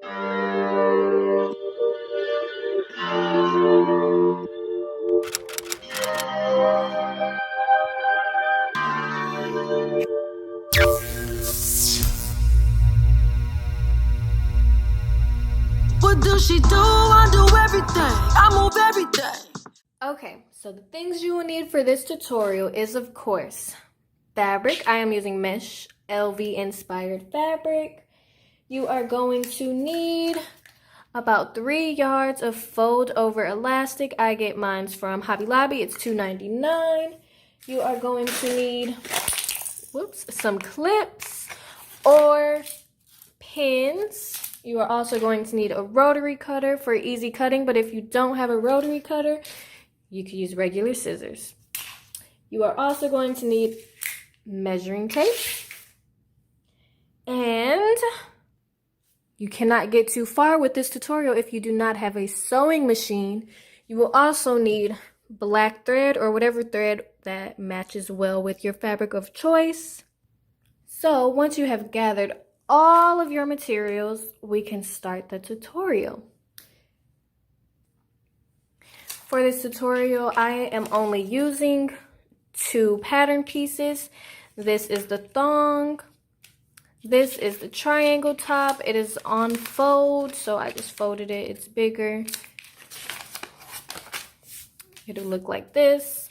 What does she do? I do everything. I move everything. Okay, so the things you will need for this tutorial is, of course, fabric. I am using mesh LV inspired fabric. You are going to need about 3 yards of fold over elastic. I get mine from Hobby Lobby. It's $2.99. You are going to need, some clips or pins. You are also going to need a rotary cutter for easy cutting, but if you don't have a rotary cutter, you could use regular scissors. You are also going to need measuring tape, and you cannot get too far with this tutorial if you do not have a sewing machine. You will also need black thread or whatever thread that matches well with your fabric of choice. So once you have gathered all of your materials, we can start the tutorial. For this tutorial, I am only using 2 pattern pieces. This is the thong. This is the triangle top. It is on fold, so I just folded it. It's bigger. It'll look like this.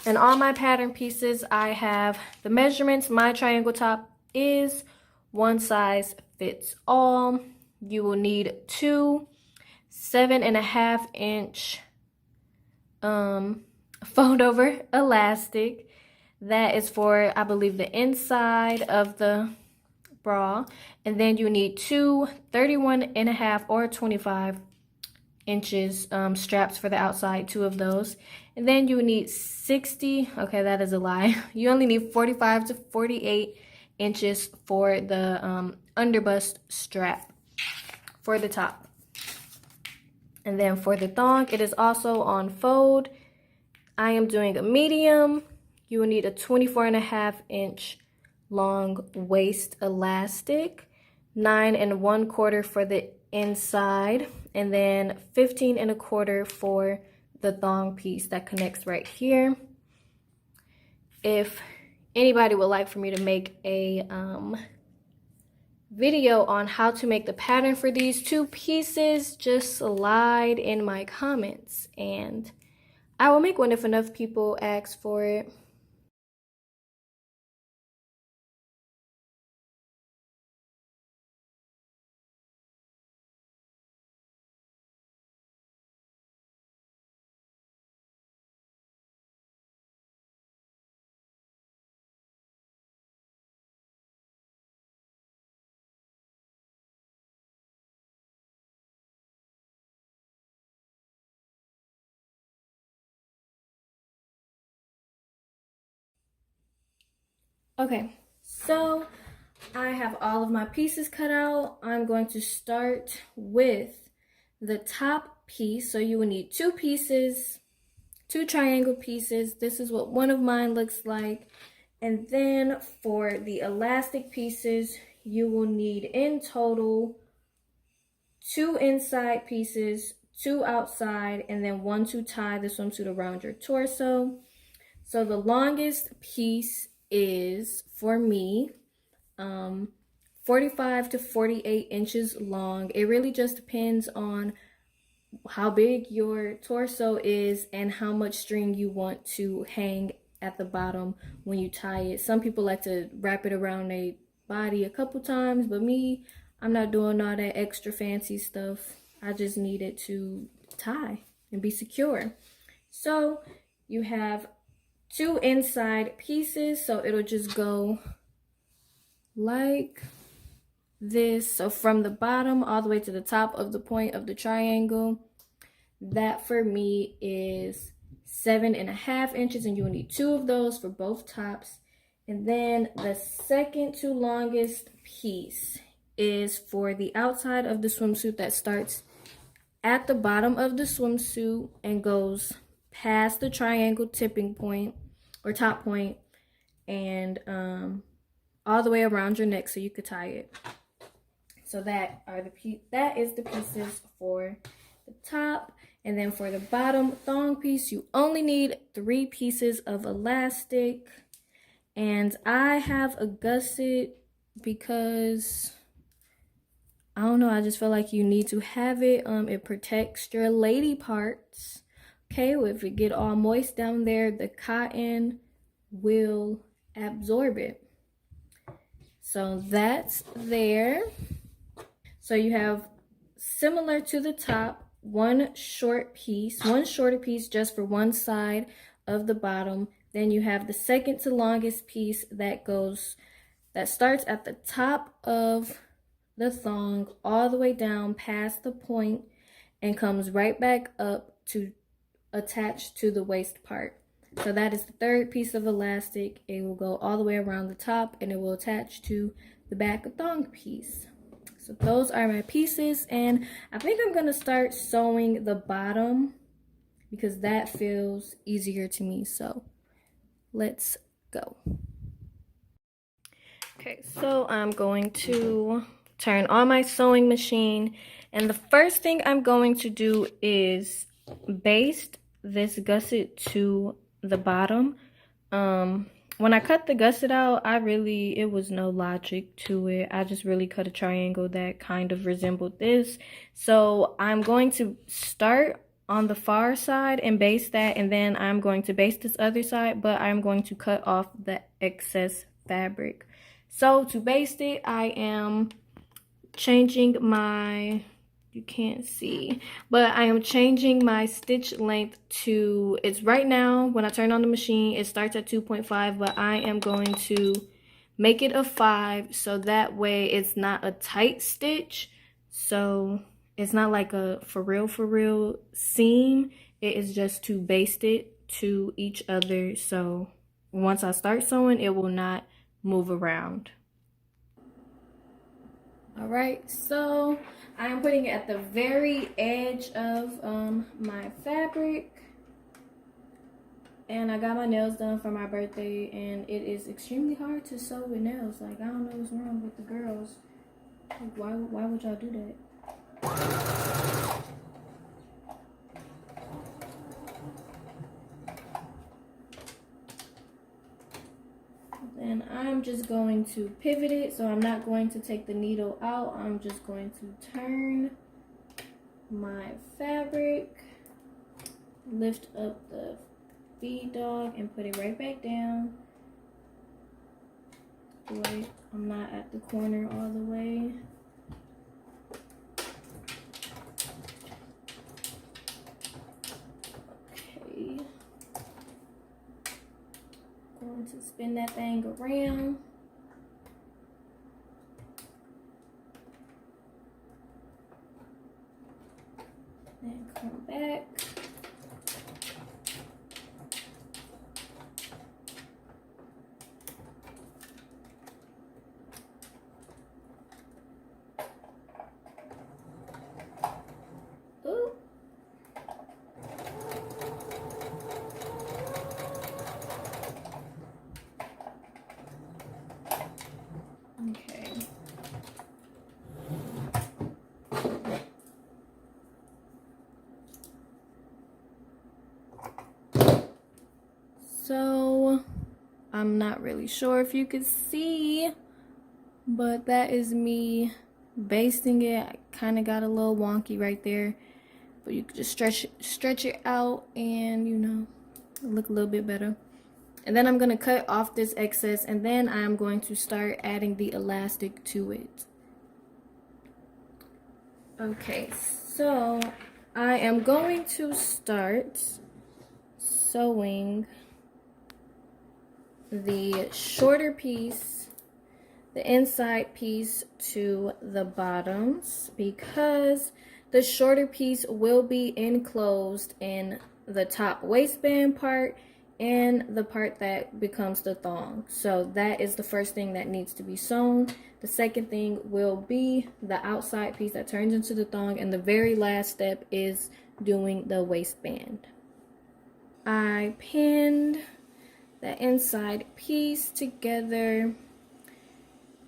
And on my pattern pieces, I have the measurements. My triangle top is 1 size fits all. You will need 2 7.5 inch fold over elastic. That is for, I believe, the inside of the bra. And then you need 2 31.5 or 25 inches straps for the outside, 2 of those. And then you need 60, okay, that is a lie. You only need 45 to 48 inches for the underbust strap for the top. And then for the thong, it is also on fold. I am doing a medium. You will need a 24.5 inch long waist elastic, 9 1/4 for the inside, and then 15 1/4 for the thong piece that connects right here. If anybody would like for me to make a video on how to make the pattern for these 2 pieces, just slide in my comments and I will make one if enough people ask for it. Okay, so I have all of my pieces cut out. I'm going to start with the top piece. So you will need 2 pieces, 2 triangle pieces. This is what one of mine looks like. And then for the elastic pieces, you will need in total 2 inside pieces, 2 outside, and then 1 to tie the swimsuit around your torso. So the longest piece is, for me, 45 to 48 inches long. It really just depends on how big your torso is and how much string you want to hang at the bottom when you tie it. Some people like to wrap it around their body a couple times, but me, I'm not doing all that extra fancy stuff. I just need it to tie and be secure. So you have 2 inside pieces, so it'll just go like this. So from the bottom all the way to the top of the point of the triangle, that for me is 7.5 inches, and you will need 2 of those for both tops. And then the second to longest piece is for the outside of the swimsuit that starts at the bottom of the swimsuit and goes past the triangle tipping point or top point and all the way around your neck so you could tie it. So that is the pieces for the top. And then for the bottom thong piece, you only need 3 pieces of elastic. And I have a gusset because I don't know, I just feel like you need to have it. It protects your lady parts. Okay, well, if it get all moist down there, the cotton will absorb it. So that's there. So you have, similar to the top, one shorter piece just for one side of the bottom. Then you have the second to longest piece that starts at the top of the thong all the way down past the point and comes right back up to attach to the waist part. So that is the third piece of elastic. It will go all the way around the top and it will attach to the back of thong piece. So those are my pieces, and I think I'm gonna start sewing the bottom because that feels easier to me. So let's go. Okay, so I'm going to turn on my sewing machine, and the first thing I'm going to do is baste this gusset to the bottom. When I cut the gusset out, it was no logic to it. I just really cut a triangle that kind of resembled this. So I'm going to start on the far side and baste that, and then I'm going to baste this other side, but I'm going to cut off the excess fabric. So to baste it, I am changing my, you can't see, but I am changing my stitch length to, it's right now, when I turn on the machine, it starts at 2.5, but I am going to make it a 5, so that way it's not a tight stitch, so it's not like a for real seam. It is just to baste it to each other, so once I start sewing, it will not move around. All right, so I am putting it at the very edge of my fabric, and I got my nails done for my birthday, and it is extremely hard to sew with nails. Like, I don't know what's wrong with the girls. Like, why would y'all do that? And I'm just going to pivot it, so I'm not going to take the needle out. I'm just going to turn my fabric, lift up the feed dog, and put it right back down. Wait, I'm not at the corner all the way. Okay. Going to spin that thing around. And come back. Ooh. Okay. So, I'm not really sure if you could see, but that is me basting it. I kind of got a little wonky right there, but you could just stretch it out and, you know, look a little bit better. And then I'm going to cut off this excess, and then I'm going to start adding the elastic to it. Okay, so I am going to start sewing the shorter piece, the inside piece, to the bottoms, because the shorter piece will be enclosed in the top waistband part and the part that becomes the thong. So that is the first thing that needs to be sewn. The second thing will be the outside piece that turns into the thong, and the very last step is doing the waistband. I pinned the inside piece together,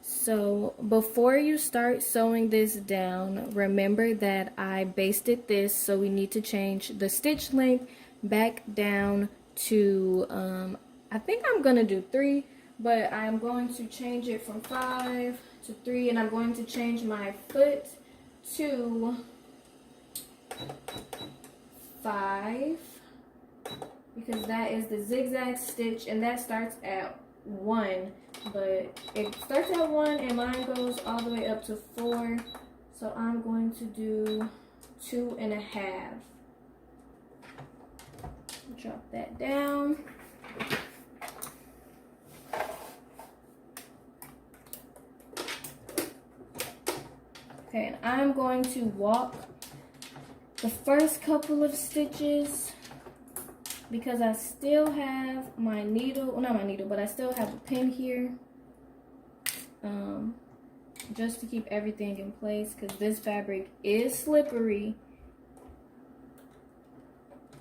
So before you start sewing this down, remember that I basted this, so we need to change the stitch length back down to, I think I'm gonna do 3, but I'm going to change it from 5 to 3, and I'm going to change my foot to 5, because that is the zigzag stitch, and that starts at 1, but it starts at 1 and mine goes all the way up to 4, so I'm going to do 2.5. Drop that down. Okay, and I'm going to walk the first couple of stitches because I still have my needle, well, not my needle, but I still have a pin here, just to keep everything in place because this fabric is slippery.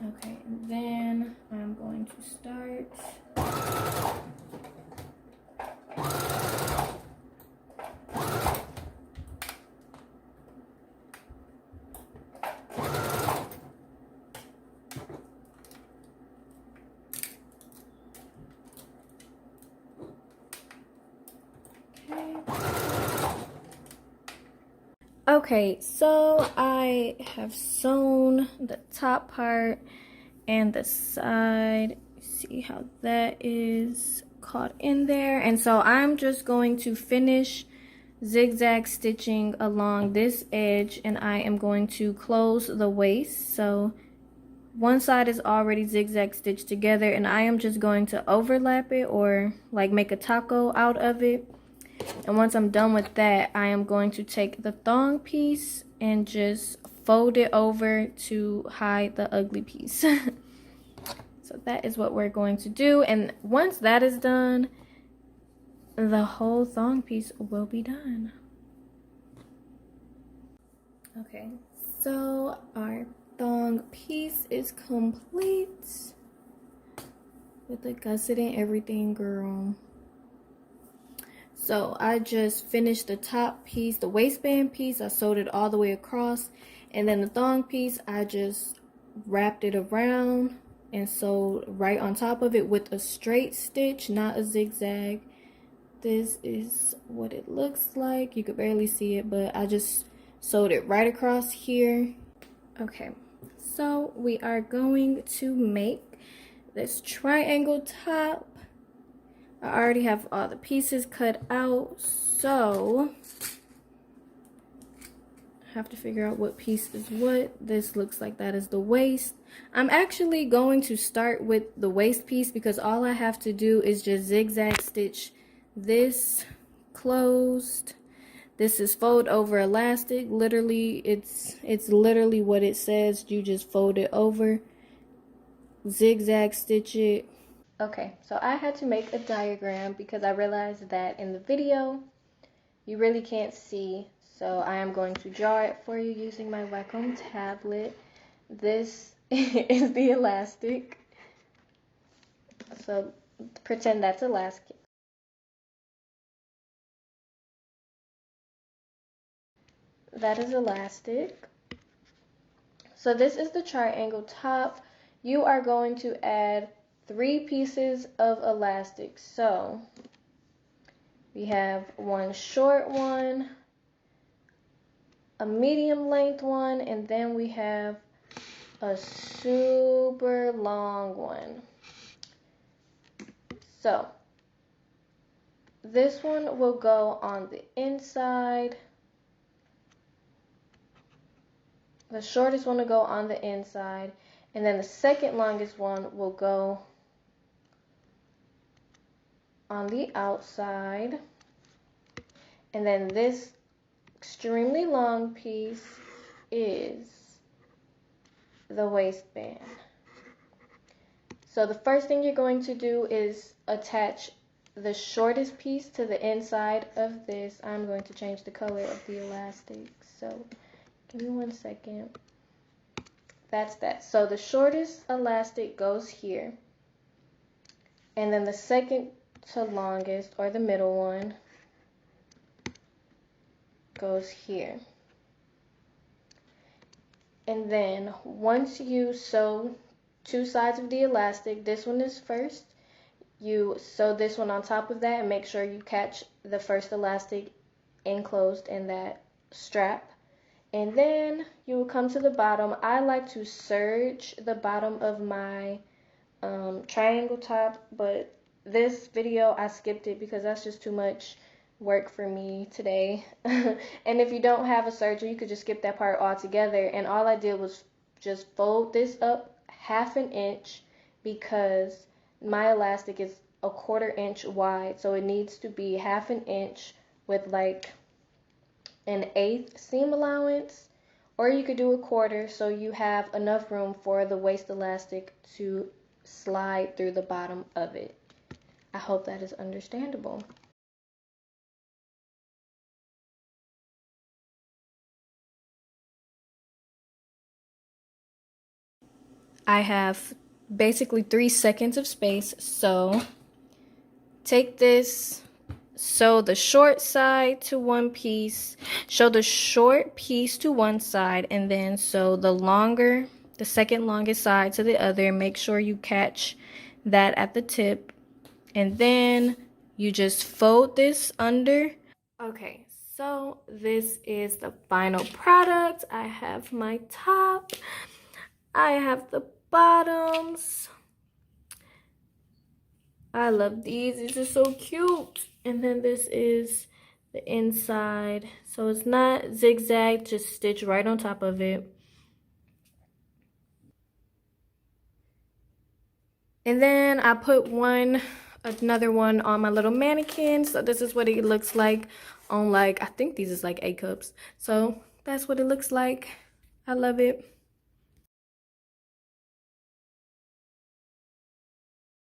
Okay, and then I'm going to start. Okay, so I have sewn the top part and the side. See how that is caught in there. And so I'm just going to finish zigzag stitching along this edge, and I am going to close the waist. So one side is already zigzag stitched together, and I am just going to overlap it, or like make a taco out of it. And once I'm done with that, I am going to take the thong piece and just fold it over to hide the ugly piece. So that is what we're going to do. And once that is done, the whole thong piece will be done. Okay, so our thong piece is complete with the gusset and everything, girl. So I just finished the top piece, the waistband piece. I sewed it all the way across, and then the thong piece, I just wrapped it around and sewed right on top of it with a straight stitch, not a zigzag. This is what it looks like. You could barely see it, but I just sewed it right across here. Okay, so we are going to make this triangle top. I already have all the pieces cut out, so I have to figure out what piece is what. This looks like that is the waist. I'm actually going to start with the waist piece because all I have to do is just zigzag stitch this closed. This is fold over elastic. Literally, it's literally what it says. You just fold it over, zigzag stitch it. Okay, so I had to make a diagram because I realized that in the video you really can't see, so I am going to draw it for you using my Wacom tablet. This is the elastic, so pretend that's elastic. That is elastic. So this is the triangle top. You are going to add 3 pieces of elastic. So we have one short one, a medium length one, and then we have a super long one. So this one will go on the inside. The shortest one will go on the inside, and then the second longest one will go on the outside. And then this extremely long piece is the waistband. So the first thing you're going to do is attach the shortest piece to the inside of this. I'm going to change the color of the elastic, so give me 1 second. That's that. So the shortest elastic goes here, and then the second to longest, or the middle one, goes here. And then once you sew 2 sides of the elastic, this one is first. You sew this one on top of that and make sure you catch the first elastic enclosed in that strap. And then you will come to the bottom. I like to serge the bottom of my triangle top, but this video I skipped it because that's just too much work for me today. And if you don't have a serger, you could just skip that part altogether. And all I did was just fold this up 1/2 inch because my elastic is 1/4 inch wide, so it needs to be 1/2 inch with like an 1/8 seam allowance, or you could do 1/4 so you have enough room for the waist elastic to slide through the bottom of it. I hope that is understandable. I have basically 3 seconds of space, so take this, sew the short side to one piece, sew the short piece to one side, and then sew the second longest side to the other. Make sure you catch that at the tip, and then you just fold this under. Okay, so this is the final product. I have my top, I have the bottoms. I love these. These are so cute. And then this is the inside. So it's not zigzag, just stitch right on top of it. And then I put another one on my little mannequin. So this is what it looks like on, like, I think these is like A cups. So that's what it looks like. I love it.